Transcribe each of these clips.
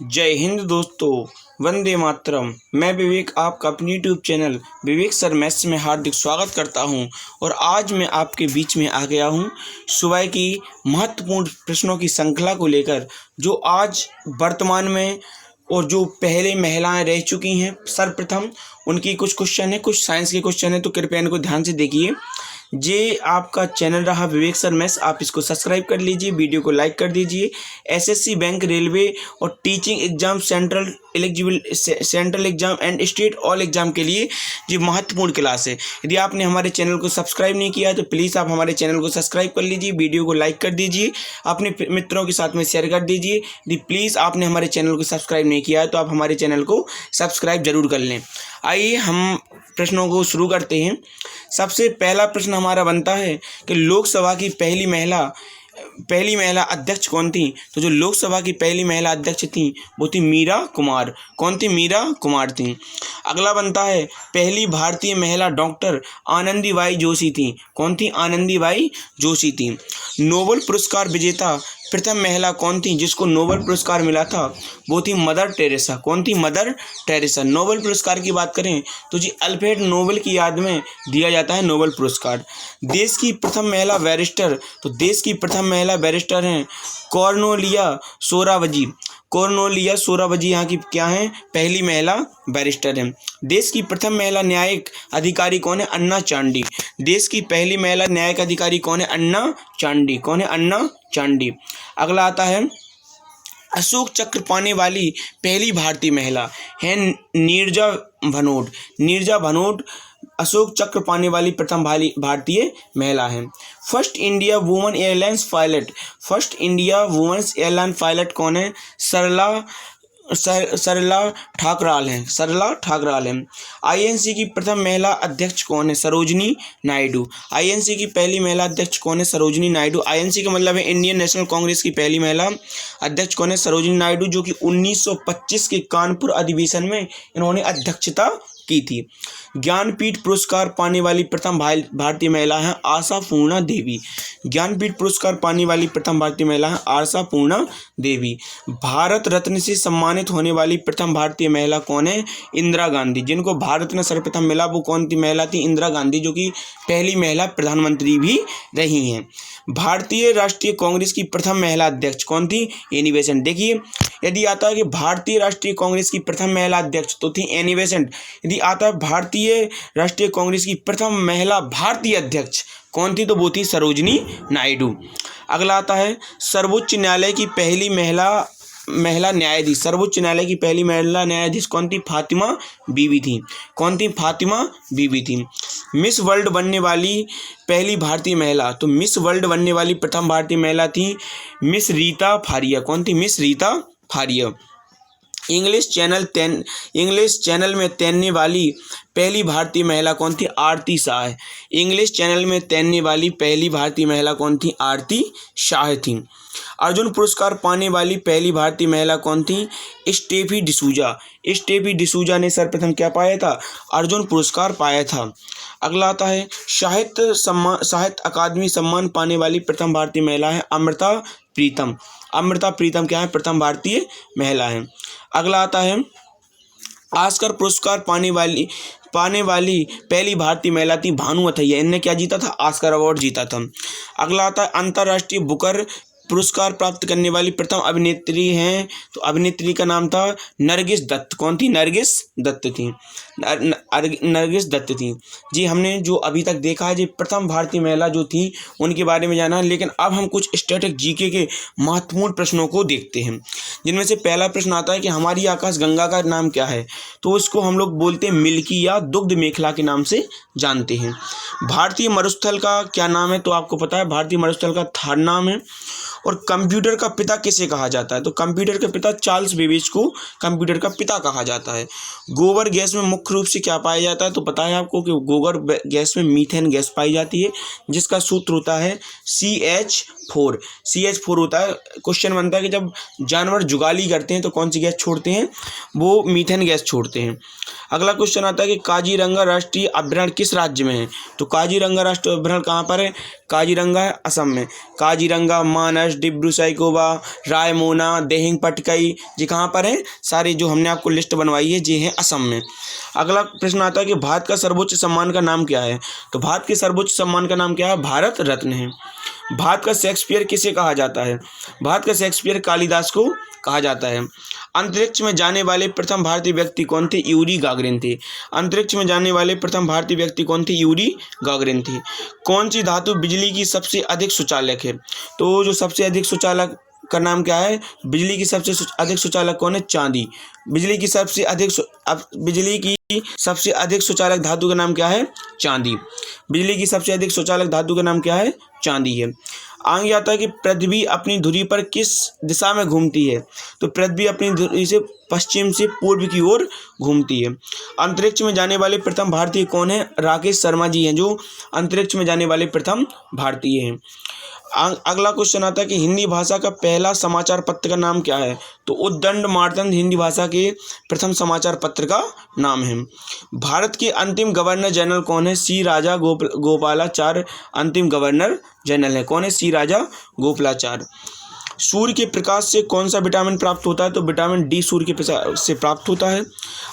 जय हिंद दोस्तों, वंदे मातरम। मैं विवेक आपका अपनी यूट्यूब चैनल विवेक सर मैथ्स में हार्दिक स्वागत करता हूं और आज मैं आपके बीच में आ गया हूं सुबह की महत्वपूर्ण प्रश्नों की श्रृंखला को लेकर, जो आज वर्तमान में और जो पहले महिलाएं रह चुकी हैं सर्वप्रथम उनकी कुछ क्वेश्चन है, कुछ साइंस के क्वेश्चन है, तो कृपया इनको ध्यान से देखिए। ये आपका चैनल रहा विवेक सर मैथ्स, आप इसको सब्सक्राइब कर लीजिए, वीडियो को लाइक कर दीजिए। एसएससी, बैंक, रेलवे और teaching exam, central exam and state all exam के लिए ये महत्वपूर्ण क्लास है। यदि आपने हमारे चैनल को सब्सक्राइब नहीं किया है तो प्लीज़ आप हमारे चैनल को सब्सक्राइब कर लीजिए, वीडियो को लाइक कर दीजिए, अपने मित्रों के साथ में शेयर कर दीजिए। यदि प्लीज़ आपने हमारे चैनल को सब्सक्राइब नहीं किया है तो आप हमारे चैनल को सब्सक्राइब जरूर कर लें। आइए हम प्रश्नों को शुरू करते हैं। सबसे पहला प्रश्न हमारा बनता है कि लोकसभा की पहली महिला अध्यक्ष कौन थी? तो जो लोकसभा की पहली महिला अध्यक्ष थी वो थी मीरा कुमार। कौन थी? मीरा कुमार थी। अगला बनता है पहली भारतीय महिला डॉक्टर आनंदीबाई जोशी थी। कौन थी? आनंदीबाई जोशी थी। नोबेल पुरस्कार विजेता प्रथम महिला कौन थी जिसको नोबेल पुरस्कार मिला था? वो थी मदर टेरेसा। कौन थी? Mother Teresa. नोबेल पुरस्कार की बात करें तो जी अल्फ्रेड नोबेल की याद में दिया जाता है नोबेल पुरस्कार। देश की प्रथम महिला बैरिस्टर, तो देश की प्रथम महिला बैरिस्टर हैं कॉर्नेलिया सोरावजी। कॉर्नेलिया सोरावजी यहाँ की क्या है? पहली महिला बैरिस्टर हैं। देश की प्रथम महिला न्यायिक अधिकारी कौन है? अन्ना चांडी। देश की पहली महिला न्यायिक अधिकारी कौन है? अन्ना चांडी। कौन है? अन्ना चांडी। अगला आता है अशोक चक्र पाने वाली पहली भारतीय महिला है नीरजा भनोट। नीरजा भनोट अशोक चक्र पाने वाली प्रथम भारतीय महिला है। First India woman airlines pilot, first India women's airline pilot कौन है? सरला ठाकराल हैं। सरला ठाकराल हैं। आईएनसी की प्रथम महिला अध्यक्ष कौन है? सरोजिनी नायडू। आईएनसी की पहली महिला अध्यक्ष कौन है? सरोजिनी नायडू। आईएनसी का मतलब है इंडियन नेशनल कांग्रेस की पहली महिला अध्यक्ष कौन है? सरोजिनी नायडू, जो कि 1925 के कानपुर अधिवेशन में इन्होंने अध्यक्षता की थी। ज्ञानपीठ पुरस्कार पाने वाली प्रथम भारतीय महिला है आशा पूर्णा देवी। ज्ञानपीठ पुरस्कार पाने वाली प्रथम भारतीय महिला है आशा पूर्णा देवी। भारत रत्न से सम्मानित होने वाली प्रथम भारतीय महिला कौन है? इंदिरा गांधी। जिनको भारत रत्न सर्वप्रथम मिला वो कौन सी महिला थी? इंदिरा गांधी, जो कि पहली महिला प्रधानमंत्री भी रही हैं। भारतीय राष्ट्रीय कांग्रेस की प्रथम महिला अध्यक्ष कौन थी? Annie Besant. देखिए, यदि आता है कि भारतीय राष्ट्रीय कांग्रेस की प्रथम महिला अध्यक्ष तो थी एनी बेसेंट। यदि आता है भारतीय राष्ट्रीय कांग्रेस की प्रथम महिला भारतीय अध्यक्ष कौन थी? तो वो थी सरोजिनी नायडू। अगला आता है सर्वोच्च न्यायालय की पहली महिला न्यायाधीश। सर्वोच्च न्यायालय की पहली महिला न्यायाधीश कौन थी? फातिमा बीबी थी। कौन थी? फातिमा बीबी थी। मिस वर्ल्ड बनने वाली पहली भारतीय महिला, तो मिस वर्ल्ड बनने वाली प्रथम भारतीय महिला थी मिस रीता फारिया। कौन थी? Miss Reita Faria. English channel में तैरने वाली पहली भारतीय महिला कौन थी? आरती शाह। इंग्लिश चैनल में तैरने वाली पहली भारतीय महिला कौन थी? आरती शाह थी। अर्जुन पुरस्कार पाने वाली पहली भारतीय महिला कौन थी? स्टेफी डिसूजा। स्टेफी डिसूजा ने सर्वप्रथम क्या पाया था? अर्जुन पुरस्कार पाया था। अगला आता है साहित्य अकादमी सम्मान पाने वाली प्रथम भारतीय महिला है अमृता प्रीतम। अमृता प्रीतम क्या है? प्रथम भारतीय महिला है। अगला आता है ऑस्कर पुरस्कार पाने वाली पहली भारतीय महिला थी भानु अथैया। इनने क्या जीता था? ऑस्कर अवार्ड जीता था। अगला आता है अंतर्राष्ट्रीय बुकर पुरस्कार प्राप्त करने वाली प्रथम अभिनेत्री हैं, तो अभिनेत्री का नाम था नरगिस दत्त। कौन थी? नरगिस दत्त थी। नरगिस दत्त थी जी। हमने जो अभी तक देखा है जी प्रथम भारतीय महिला जो थी उनके बारे में जाना, लेकिन अब हम कुछ स्टैटिक जीके के महत्वपूर्ण प्रश्नों को देखते हैं, जिनमें से पहला प्रश्न आता है कि हमारी आकाशगंगा का नाम क्या है? तो इसको हम लोग बोलते हैं मिल्की या दुग्ध मेखला के नाम से जानते हैं। भारतीय मरुस्थल का क्या नाम है? तो आपको पता है भारतीय मरुस्थल का थार नाम है। और कंप्यूटर का पिता किसे कहा जाता है? तो कंप्यूटर के पिता चार्ल्स बेबेज को कंप्यूटर का पिता कहा जाता है। गोबर गैस में मुख्य रूप से क्या पाया जाता है? तो पता है आपको कि गोबर गैस में मीथेन गैस पाई जाती है, जिसका सूत्र होता है CH4। CH4 होता है। क्वेश्चन बनता है कि जब जानवर जुगाली करते हैं तो कौन सी गैस छोड़ते हैं? वो मीथेन गैस छोड़ते हैं। अगला क्वेश्चन आता है कि काजीरंगा राष्ट्रीय अभयारण्य किस राज्य में है? तो काजीरंगा राष्ट्रीय अभयारण्य कहाँ पर है? काजीरंगा है असम में। काजीरंगा, मानस, डिब्रू सैखोवा, रायमोना, दिहिंग पटकाई, ये कहाँ पर है? सारे जो हमने आपको लिस्ट बनवाई है ये है असम में। अगला प्रश्न आता है कि भारत का सर्वोच्च सम्मान का नाम क्या है? तो भारत के सर्वोच्च सम्मान का नाम क्या है? भारत रत्न है। भारत का शेक्सपियर किसे कहा जाता है? भारत का शेक्सपियर कालिदास को कहा जाता है। अंतरिक्ष में जाने वाले प्रथम भारतीय व्यक्ति कौन थे? यूरी गागरिन थे। अंतरिक्ष में जाने वाले प्रथम भारतीय व्यक्ति कौन थे? यूरी गागरिन थे। कौन सी धातु बिजली की सबसे अधिक सुचालक है? तो जो सबसे अधिक सुचालक का नाम क्या है? बिजली की सबसे अधिक सुचालक कौन है? चांदी। बिजली की सबसे अधिक सुचालक धातु का नाम क्या है? चांदी। बिजली की सबसे अधिक सुचालक धातु का नाम क्या है? चांदी है। आगे आता है कि पृथ्वी अपनी धुरी पर किस दिशा में घूमती है? तो पृथ्वी अपनी धुरी से पश्चिम से पूर्व की ओर घूमती है। अंतरिक्ष में जाने वाले प्रथम भारतीय कौन है? राकेश शर्मा जी हैं जो अंतरिक्ष में जाने वाले प्रथम भारतीय हैं। अगला क्वेश्चन आता है कि हिंदी भाषा का पहला समाचार पत्र का नाम क्या है? तो उद्दंड मार्तंड हिंदी भाषा के प्रथम समाचार पत्र का नाम है। भारत के अंतिम गवर्नर जनरल कौन है? सी राजा गोपालाचार्य अंतिम गवर्नर जनरल है। कौन है? सी राजा गोपालाचार्य। सूर्य के प्रकाश से कौन सा विटामिन प्राप्त होता है? तो विटामिन डी सूर्य के प्रकाश से प्राप्त होता है।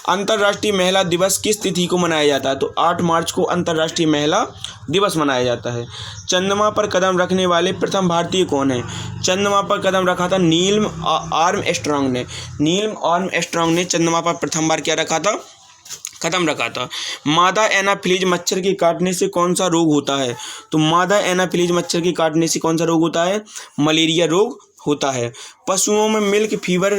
अंतर्राष्ट्रीय महिला दिवस किस तिथि को मनाया जाता है? तो 8 मार्च को अंतर्राष्ट्रीय महिला दिवस मनाया जाता है। चंद्रमा पर कदम रखने वाले प्रथम भारतीय कौन है? चंद्रमा पर कदम रखा था नील आर्मस्ट्रांग ने। नील आर्मस्ट्रांग ने चंद्रमा पर प्रथम बार क्या रखा था? कदम रखा था। मादा एनाफिलीज मच्छर के काटने से कौन सा रोग होता है? तो मादा एनाफिलीज मच्छर के काटने से कौन सा रोग होता है? मलेरिया रोग होता है। पशुओं में मिल्क फीवर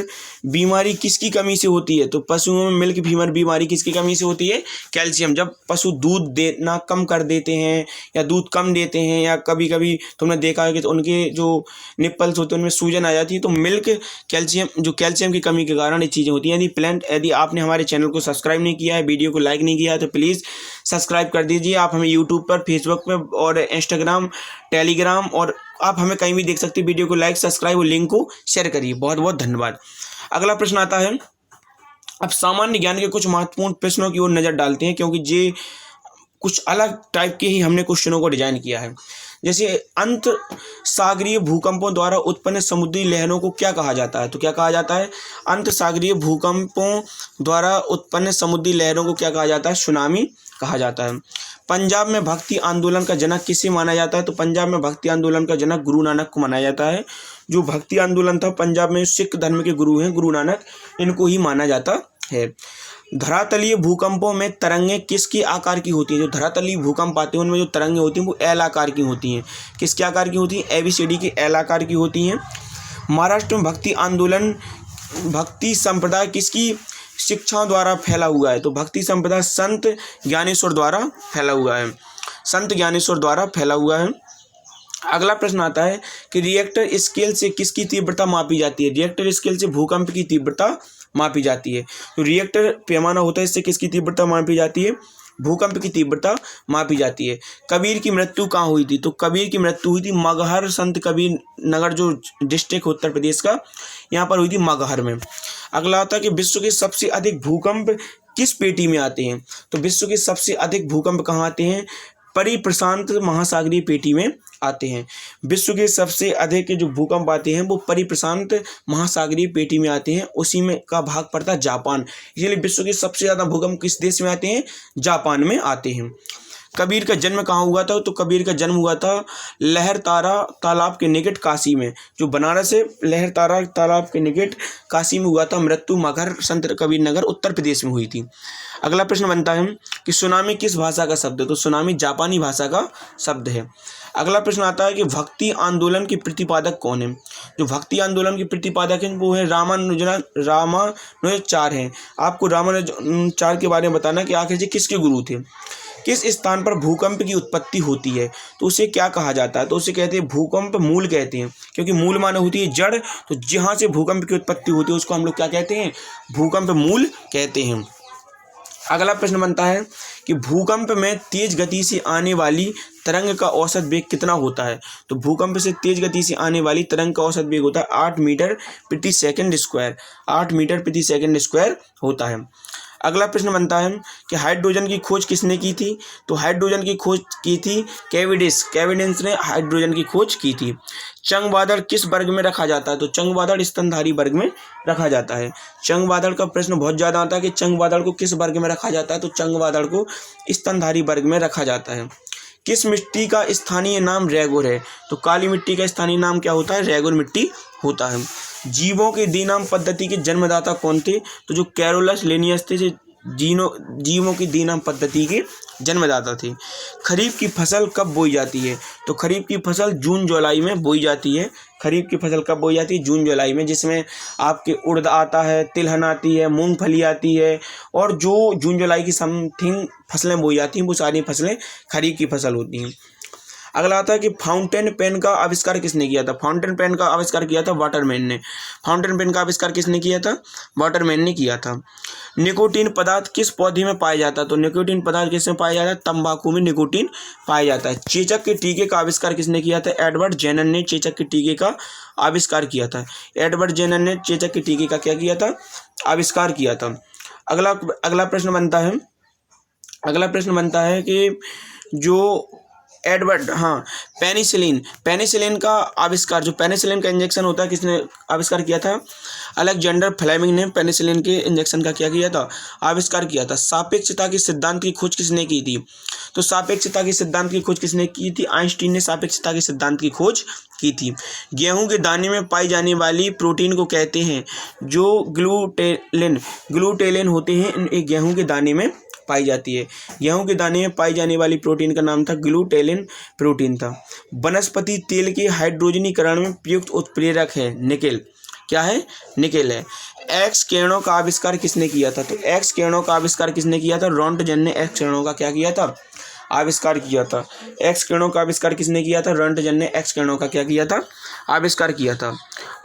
बीमारी किसकी कमी से होती है? तो पशुओं में मिल्क फीवर बीमारी किसकी कमी से होती है? कैल्शियम। जब पशु दूध देना कम कर देते हैं या दूध कम देते हैं या कभी कभी तुमने देखा है कि तो उनके जो निप्पल्स होते हैं उनमें सूजन आ जाती है, तो मिल्क कैल्शियम की कमी के कारण ये चीज़ें होती हैं। यदि आपने हमारे चैनल को सब्सक्राइब नहीं किया है, वीडियो को लाइक नहीं किया है, तो प्लीज़ सब्सक्राइब कर दीजिए। आप हमें यूट्यूब पर, फेसबुक पर और इंस्टाग्राम, टेलीग्राम और आप हमें कहीं भी देख सकते हैं। वीडियो को लाइक, सब्सक्राइब और लिंक को शेयर करिए। बहुत बहुत धन्यवाद। अगला प्रश्न आता है, अब सामान्य ज्ञान के कुछ महत्वपूर्ण प्रश्नों की ओर नज़र डालते हैं, क्योंकि ये कुछ अलग टाइप के ही हमने क्वेश्चनों को डिजाइन किया है। जैसे अंत सागरीय भूकंपों द्वारा उत्पन्न समुद्री लहरों को क्या कहा जाता है? तो क्या कहा जाता है? अंत सागरीय भूकंपों द्वारा उत्पन्न समुद्री लहरों को क्या कहा जाता है? सुनामी कहा जाता है। पंजाब में भक्ति आंदोलन का जनक किसे माना जाता है? तो पंजाब में भक्ति आंदोलन का जनक गुरु नानक को माना जाता है। जो भक्ति आंदोलन था पंजाब में, सिख धर्म के गुरु हैं गुरु नानक, इनको ही माना जाता है। धरातलीय भूकंपों में तरंगें किसके आकार की होती हैं? जो धरातलीय भूकंप आते हैं उनमें जो तरंगें होती हैं वो एल आकार की होती हैं। किसके आकार की होती हैं? ABCD की एल आकार की होती हैं। महाराष्ट्र में भक्ति संप्रदाय किसकी शिक्षाओं द्वारा फैला हुआ है? तो भक्ति संप्रदाय संत ज्ञानेश्वर द्वारा फैला हुआ है। संत ज्ञानेश्वर द्वारा फैला हुआ है। अगला प्रश्न आता है कि रिएक्टर स्केल से किसकी तीव्रता मापी जाती है? रिएक्टर स्केल से भूकंप की तीव्रता मापी जाती है। तो रिएक्टर पैमाना होता है, इससे किसकी तीव्रता मापी जाती है? भूकंप की तीव्रता मापी जाती है। कबीर की मृत्यु कहाँ हुई थी? तो कबीर की मृत्यु हुई थी मगहर, संत कबीर नगर जो डिस्ट्रिक्ट उत्तर प्रदेश का, यहाँ पर हुई थी मगहर में। अगला आता है कि विश्व के सबसे अधिक भूकंप किस पेटी में आते हैं? तो विश्व के सबसे अधिक भूकंप कहाँ आते हैं? परिप्रशांत महासागरीय पेटी में आते हैं। विश्व के सबसे अधिक जो भूकंप आते हैं वो परिप्रशांत महासागरीय पेटी में आते हैं, उसी में का भाग पड़ता है जापान। इसलिए विश्व के सबसे ज़्यादा भूकंप किस देश में आते हैं? जापान में आते हैं। कबीर का जन्म कहाँ हुआ था? तो कबीर का जन्म हुआ था लहरतारा तालाब के निकट काशी में। जो बनारस है, लहरतारा तालाब के निकट काशी में हुआ था। मृत्यु मगहर संत कबीर नगर उत्तर प्रदेश में हुई थी। अगला प्रश्न बनता है कि सुनामी किस भाषा का शब्द है? तो सुनामी जापानी भाषा का शब्द है। अगला प्रश्न आता है कि भक्ति आंदोलन के प्रतिपादक कौन है? जो भक्ति आंदोलन के प्रतिपादक हैं वो है रामानुजाचार्य हैं। आपको रामानुजाचार्य के बारे में बताना कि आखिर जी किसके गुरु थे। किस स्थान पर भूकंप की उत्पत्ति होती है? तो उसे क्या कहा जाता है? तो उसे कहते हैं भूकंप मूल कहते हैं, क्योंकि मूल माने होती है जड़। तो जहाँ से भूकंप की उत्पत्ति होती है उसको हम लोग क्या कहते हैं? भूकंप मूल कहते हैं। अगला प्रश्न बनता है कि भूकंप में तेज गति से आने वाली तरंग का औसत वेग कितना होता है? तो भूकंप से तेज गति से आने वाली तरंग का औसत वेग होता है 8 मीटर प्रति सेकंड स्क्वायर। 8 मीटर प्रति सेकंड स्क्वायर होता है। अगला प्रश्न बनता है कि हाइड्रोजन की खोज किसने की थी? तो हाइड्रोजन की खोज की थी कैविडिस ने हाइड्रोजन की खोज की थी। चंगबादड़ किस वर्ग में रखा जाता है? तो चंगबादड़ स्तनधारी वर्ग में रखा जाता है। चंगबादड़ का प्रश्न बहुत ज़्यादा आता है कि चंगबादड़ को किस वर्ग में रखा जाता है? तो चंगबादड़ को स्तनधारी वर्ग में रखा जाता है। किस मिट्टी का स्थानीय नाम रेगुर है? तो काली मिट्टी का स्थानीय नाम क्या होता है? रेगुर मिट्टी होता है। जीवों के द्विनाम पद्धति के जन्मदाता कौन थे? तो जो कैरोलस लिनियस थे, जीवों की द्विनाम पद्धति के जन्मदाता थे। खरीफ की फसल कब बोई जाती है? तो खरीफ की फसल जून जुलाई में बोई जाती है। खरीफ की फसल कब बोई जाती है? जून जुलाई में, जिसमें आपके उड़द आता है, तिलहन आती है, मूंगफली आती है, और जो जून जुलाई की समथिंग फसलें बोई जाती हैं वो सारी फसलें खरीफ की फसल होती हैं। अगला आता है कि फाउंटेन पेन का आविष्कार किसने किया था? फाउंटेन पेन का आविष्कार किया था वाटरमैन ने। फाउंटेन पेन का आविष्कार किसने किया था? वाटरमैन ने किया था। निकोटीन पदार्थ किस पौधे में पाया जाता है? तो निकोटीन पदार्थ किसमें पाया जाता है? तंबाकू में निकोटीन पाया जाता है। चेचक के टीके का आविष्कार किसने किया था? एडवर्ड जेनर ने चेचक के टीके का आविष्कार किया था। एडवर्ड जेनर ने चेचक के टीके का क्या किया था? आविष्कार किया था। अगला प्रश्न बनता है कि जो पेनिसिलिन का आविष्कार, जो पेनिसिलिन का इंजेक्शन होता है, किसने आविष्कार किया था? अलेक्जेंडर फ्लेमिंग ने पेनिसिलिन के इंजेक्शन का क्या किया था? आविष्कार किया था। सापेक्षता के सिद्धांत की खोज किसने की थी? तो सापेक्षता के सिद्धांत की खोज किसने की थी? आइंस्टीन ने सापेक्षता के सिद्धांत की खोज की थी। गेहूं के दाने में पाई जाने वाली प्रोटीन को कहते हैं? जो ग्लूटेलिन होते हैं, एक गेहूं के दाने में पाई जाती है। गेहूं के दाने में पाई जाने वाली प्रोटीन का नाम था ग्लूटेलिन प्रोटीन था। वनस्पति तेल के हाइड्रोजनीकरण में प्रयुक्त उत्प्रेरक है निकेल। क्या है? निकेल है। एक्स किरणों का आविष्कार किसने किया था? तो एक्स किरणों का आविष्कार किसने किया था? रोंटगेन ने एक्स किरणों का क्या किया था? आविष्कार किया था। एक्स किरणों का आविष्कार किसने किया था? रोंटगेन ने एक्स किरणों का क्या किया था? आविष्कार किया था।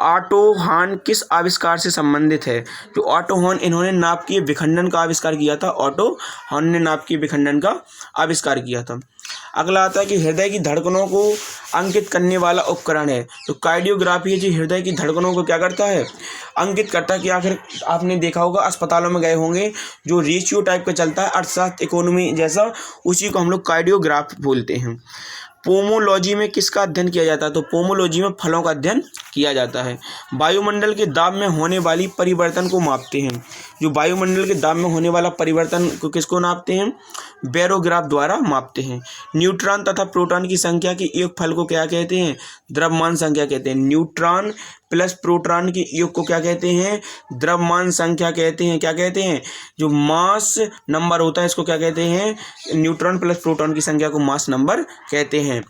ऑटो हॉर्न किस आविष्कार से संबंधित है? जो ऑटो हॉर्न, इन्होंने नाभिकीय विखंडन का आविष्कार किया था। ऑटो हॉर्न ने नाभिकीय विखंडन का आविष्कार किया था। अगला आता है कि हृदय की धड़कनों को अंकित करने वाला उपकरण है। तो कार्डियोग्राफी है, जो हृदय की धड़कनों को क्या करता है? अंकित करता है। कि आखिर आपने देखा होगा, अस्पतालों में गए होंगे, जो रेशियो टाइप का चलता है अर्थशास्त्र इकोनॉमी जैसा, उसी को हम लोग कार्डियोग्राफ बोलते हैं। पोमोलॉजी में किसका अध्ययन किया जाता है? तो पोमोलॉजी में फलों का अध्ययन किया जाता है। वायुमंडल के दाब में होने वाली परिवर्तन को मापते हैं। जो वायुमंडल के दाब में होने वाला परिवर्तन को किसको नापते हैं? बैरोग्राफ द्वारा मापते हैं। न्यूट्रॉन तथा प्रोटॉन की संख्या के योगफल को क्या कहते हैं? द्रव्यमान संख्या कहते हैं। न्यूट्रॉन प्लस प्रोटॉन के योग को क्या कहते हैं? द्रव्यमान संख्या कहते हैं। क्या कहते हैं? जो मास नंबर होता है, इसको क्या कहते हैं? न्यूट्रॉन प्लस प्रोटॉन की संख्या को मास नंबर कहते हैं।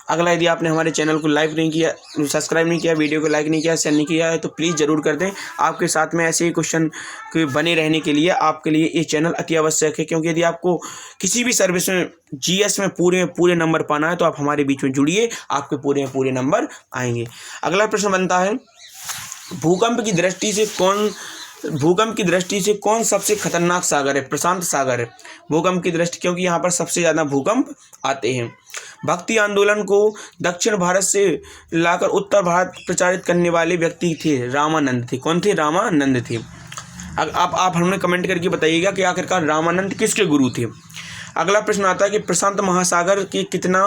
अगला, यदि आपने हमारे चैनल को लाइक नहीं किया, सब्सक्राइब नहीं किया, वीडियो को लाइक नहीं किया, शेयर नहीं किया है, तो प्लीज़ ज़रूर कर दें। आपके साथ में ऐसे ही क्वेश्चन के बने रहने के लिए आपके लिए ये चैनल अति आवश्यक है, क्योंकि यदि आपको किसी भी सर्विस में जीएस में पूरे नंबर पाना है तो आप हमारे बीच में जुड़िए, आपके पूरे नंबर आएंगे। अगला प्रश्न बनता है, भूकंप की दृष्टि से कौन सबसे खतरनाक सागर है? प्रशांत सागर है भूकंप की दृष्टि, क्योंकि यहाँ पर सबसे ज़्यादा भूकंप आते हैं। भक्ति आंदोलन को दक्षिण भारत से लाकर उत्तर भारत प्रचारित करने वाले व्यक्ति थे? रामानंद थे। कौन थे? रामानंद थे। अब आप हमें कमेंट करके बताइएगा कि आखिरकार रामानंद किसके गुरु थे। अगला प्रश्न आता है कि प्रशांत महासागर के कितना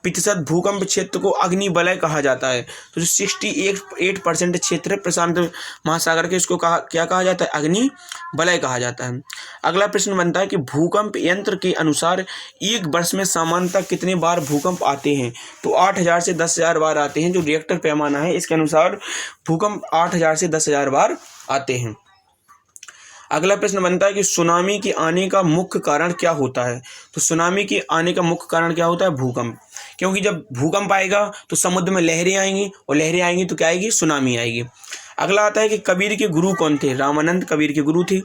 प्रतिशत भूकंप क्षेत्र को अग्नि वलय कहा जाता है? तो जो 68% क्षेत्र है प्रशांत महासागर के, इसको क्या कहा जाता है? अग्नि वलय कहा जाता है। अगला प्रश्न बनता है कि भूकंप यंत्र के अनुसार एक वर्ष में सामान्यतः कितने बार भूकंप आते हैं? तो 8000 से 10,000 बार आते हैं। जो रिएक्टर पैमाना है, इसके अनुसार भूकंप 8000 से 10,000 बार आते हैं। अगला प्रश्न बनता है कि सुनामी के आने का मुख्य कारण क्या होता है? तो सुनामी के आने का मुख्य कारण क्या होता है? भूकंप। क्योंकि जब भूकंप आएगा तो समुद्र में लहरें आएंगी, और लहरें आएंगी तो क्या आएगी? सुनामी आएगी। अगला आता है कि कबीर के गुरु कौन थे? रामानंद कबीर के गुरु थे।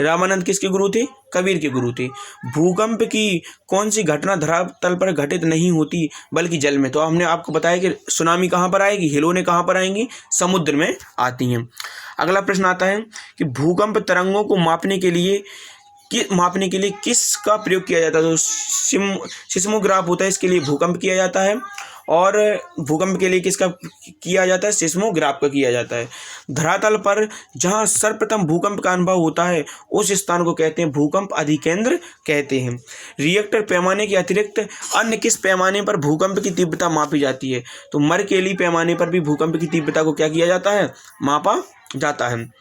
रामानंद किसके गुरु थे? कबीर के गुरु थे। भूकंप की कौन सी घटना धरातल पर घटित नहीं होती बल्कि जल में? तो हमने आपको बताया कि सुनामी कहाँ पर आएगी? हिलोरें कहाँ पर आएंगी? समुद्र में आती हैं। अगला प्रश्न आता है कि भूकंप तरंगों को मापने के लिए किसका प्रयोग किया जाता है? तो सिस्मोग्राफ होता है, इसके लिए भूकंप किया जाता है। और भूकंप के लिए किसका किया जाता है, सिस्मोग्राफ का किया जाता है। धरातल पर जहां सर्वप्रथम भूकंप का अनुभव होता है उस स्थान को कहते हैं भूकंप अधिकेंद्र कहते हैं। रिएक्टर पैमाने के अतिरिक्त अन्य किस पैमाने पर भूकंप की तीव्रता मापी जाती है, तो मरकेली पैमाने पर भी भूकंप की तीव्रता को क्या किया जाता है, मापा जाता है।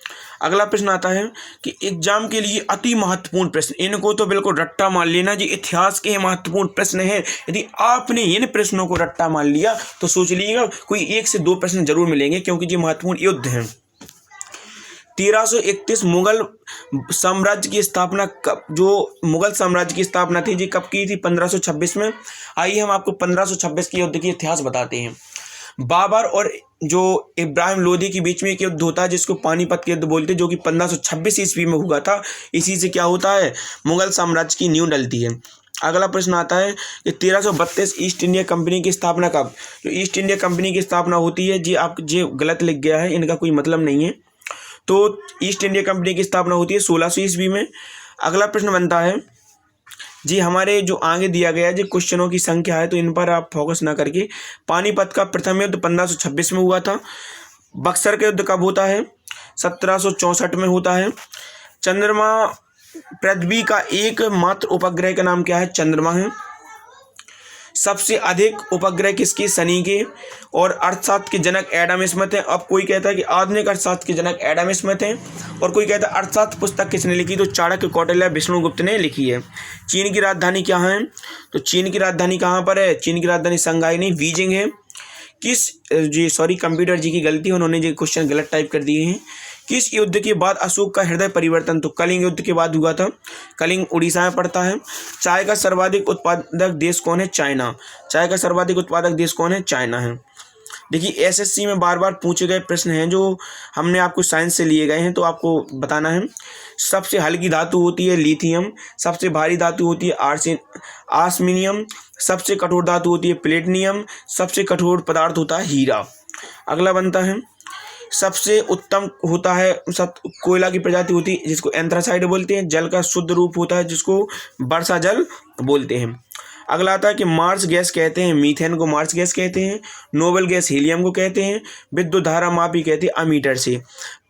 अगला प्रश्न आता है कि एग्जाम के लिए अति महत्वपूर्ण प्रश्न, इनको तो बिल्कुल रट्टा मान लेना जी, इतिहास के महत्वपूर्ण प्रश्न है। यदि आपने इन प्रश्नों को रट्टा मान लिया तो सोच लीजिएगा कोई 1 से 2 प्रश्न जरूर मिलेंगे, क्योंकि ये महत्वपूर्ण युद्ध हैं। 1331 मुगल साम्राज्य की स्थापना कब, जो मुगल साम्राज्य की स्थापना थी जी, कब की थी, 1526 में। आइए हम आपको 1526 के युद्ध की इतिहास बताते हैं। बाबर और जो इब्राहिम लोदी के बीच में एक युद्ध होता है जिसको पानीपत के युद्ध बोलते हैं, जो कि 1526 ईस्वी में हुआ था। इसी से क्या होता है, मुगल साम्राज्य की नींव डलती है। अगला प्रश्न आता है कि 1332 ईस्ट इंडिया कंपनी की स्थापना कब। जो ईस्ट इंडिया कंपनी की स्थापना होती है जी, आप जो गलत लिख गया है, इनका कोई मतलब नहीं है। तो ईस्ट इंडिया कंपनी की स्थापना होती है 1600 ईस्वी में। अगला प्रश्न बनता है जी, हमारे जो आगे दिया गया है जी क्वेश्चनों की संख्या है, तो इन पर आप फोकस ना करके, पानीपत का प्रथम युद्ध 1526 में हुआ था। बक्सर का युद्ध कब होता है, 1764 में होता है। चंद्रमा पृथ्वी का एकमात्र उपग्रह का नाम क्या है, चंद्रमा है। सबसे अधिक उपग्रह किसके, शनि के। और अर्थशास्त्र के जनक एडम स्मिथ हैं। अब कोई कहता है कि आधुनिक अर्थशास्त्र के जनक एडम स्मिथ हैं, और कोई कहता है अर्थशास्त्र पुस्तक किसने लिखी, तो चाणक्य, कौटिल्य, विष्णुगुप्त ने लिखी है। चीन की राजधानी क्या है, तो चीन की राजधानी कहाँ पर है, चीन की राजधानी शंघाई नहीं, बीजिंग है। कंप्यूटर जी की गलती है, उन्होंने जो क्वेश्चन गलत टाइप कर दिए हैं। किस युद्ध के बाद अशोक का हृदय परिवर्तन, तो कलिंग युद्ध के बाद हुआ था। कलिंग उड़ीसा में पड़ता है। चाय का सर्वाधिक उत्पादक देश कौन है, चाइना। चाय का सर्वाधिक उत्पादक देश कौन है, चाइना है। देखिए एसएससी में बार बार पूछे गए प्रश्न हैं जो हमने आपको साइंस से लिए गए हैं, तो आपको बताना है। सबसे हल्की धातु होती है लिथियम, सबसे भारी धातु होती है आर्सेनियम, सबसे कठोर धातु होती है प्लेटिनियम, सबसे कठोर पदार्थ होता है हीरा। अगला बनता है सबसे उत्तम होता है कोयला की प्रजाति होती है जिसको एंथ्रासाइड बोलते हैं। जल का शुद्ध रूप होता है जिसको वर्षा जल बोलते हैं। अगला आता है कि मार्स गैस कहते हैं मीथेन को, मार्स गैस कहते हैं। नोबल गैस हीलियम को कहते हैं। विद्युत धारा मापी कहते हैं अमीटर से।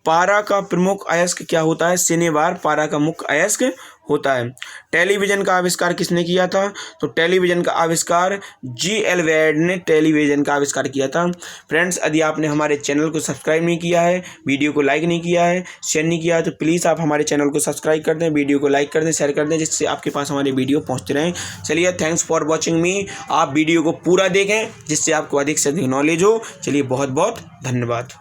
पारा का प्रमुख अयस्क क्या होता है, सिनेबार पारा का मुख्य अयस्क होता है। टेलीविजन का आविष्कार किसने किया था, तो टेलीविजन का आविष्कार जी.एल. वेड ने टेलीविजन का आविष्कार किया था। फ्रेंड्स, यदि आपने हमारे चैनल को सब्सक्राइब नहीं किया है, वीडियो को लाइक नहीं किया है, शेयर नहीं किया है, तो प्लीज़ आप हमारे चैनल को सब्सक्राइब कर दें, वीडियो को लाइक कर दें, शेयर कर दें, जिससे आपके पास हमारे वीडियो पहुँचते रहें। चलिए, थैंक्स फॉर वॉचिंग मी। आप वीडियो को पूरा देखें जिससे आपको अधिक से अधिक नॉलेज हो। चलिए, बहुत बहुत धन्यवाद।